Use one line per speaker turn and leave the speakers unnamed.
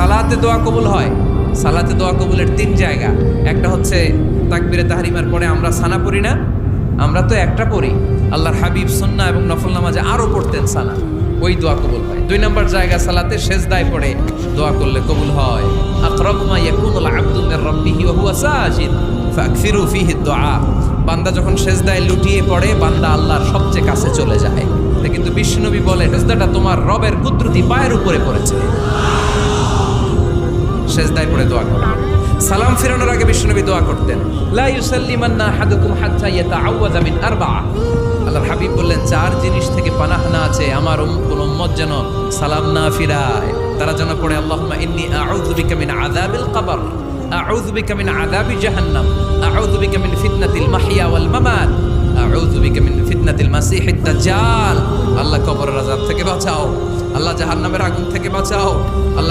সালাতে দোয়া কবুল হয়। সালাতে দোয়া কবুলের 3 জায়গা। একটা হচ্ছে তাকবীরে তাহরিমার পরে আমরা সানা পড়ি না, আমরা তো একটা পড়ি। আল্লাহর হাবিব সুন্নাহ এবং নফল নামাজে আরো পড়তেন সানা, ওই দোয়া কবুল হয়। 2 নম্বর জায়গা সালাতে সেজদায় পড়ে দোয়া করলে কবুল হয়। আকরাবু মা ইয়াকুনুল আবদু মির রাব্বিহি ওয়া হুয়া সাজিদ ফাকসিরু ফীহি দুআ। বান্দা যখন সেজদায় লুটিয়ে পড়ে, বান্দা আল্লাহর সবচেয়ে কাছে চলে যায়। কিন্তু বিশ্বনবী বলে সেজদাটা তোমার রবের কুদরতি পায়ের উপরে পড়েছে। সেজদায় পড়ে দোয়া করো। সালাম ফিরানোর আগে বিশ্বনবী দোয়া করতেন, লা ইউসাল্লিমান্না আহাদুকুম হাত্তা ইয়াতাআওয়াযা মিন আরবা'a। আল্লাহর হাবিব বললেন 4 জিনিস থেকে পানাহ না আছে আমার কোন উম্মত যেন সালাম না ফিরায়। তারা যেন পড়ে আল্লাহুম্মা ইন্নী আউযু বিকা মিন আযাবিল কবর, আউযু বিকা মিন আযাবি জাহান্নাম, আউযু বিকা মিন ফিতনাতিল মাহইয়া ওয়াল মামাত, আউযু বিকা মিন ফিতনাতিল মাসিহিদ দাজ্জাল। আল্লাহ কবরের আযাব থেকে বাঁচাও, আল্লাহ জাহান্নামের আগুন থেকে বাঁচাও, আল্লাহ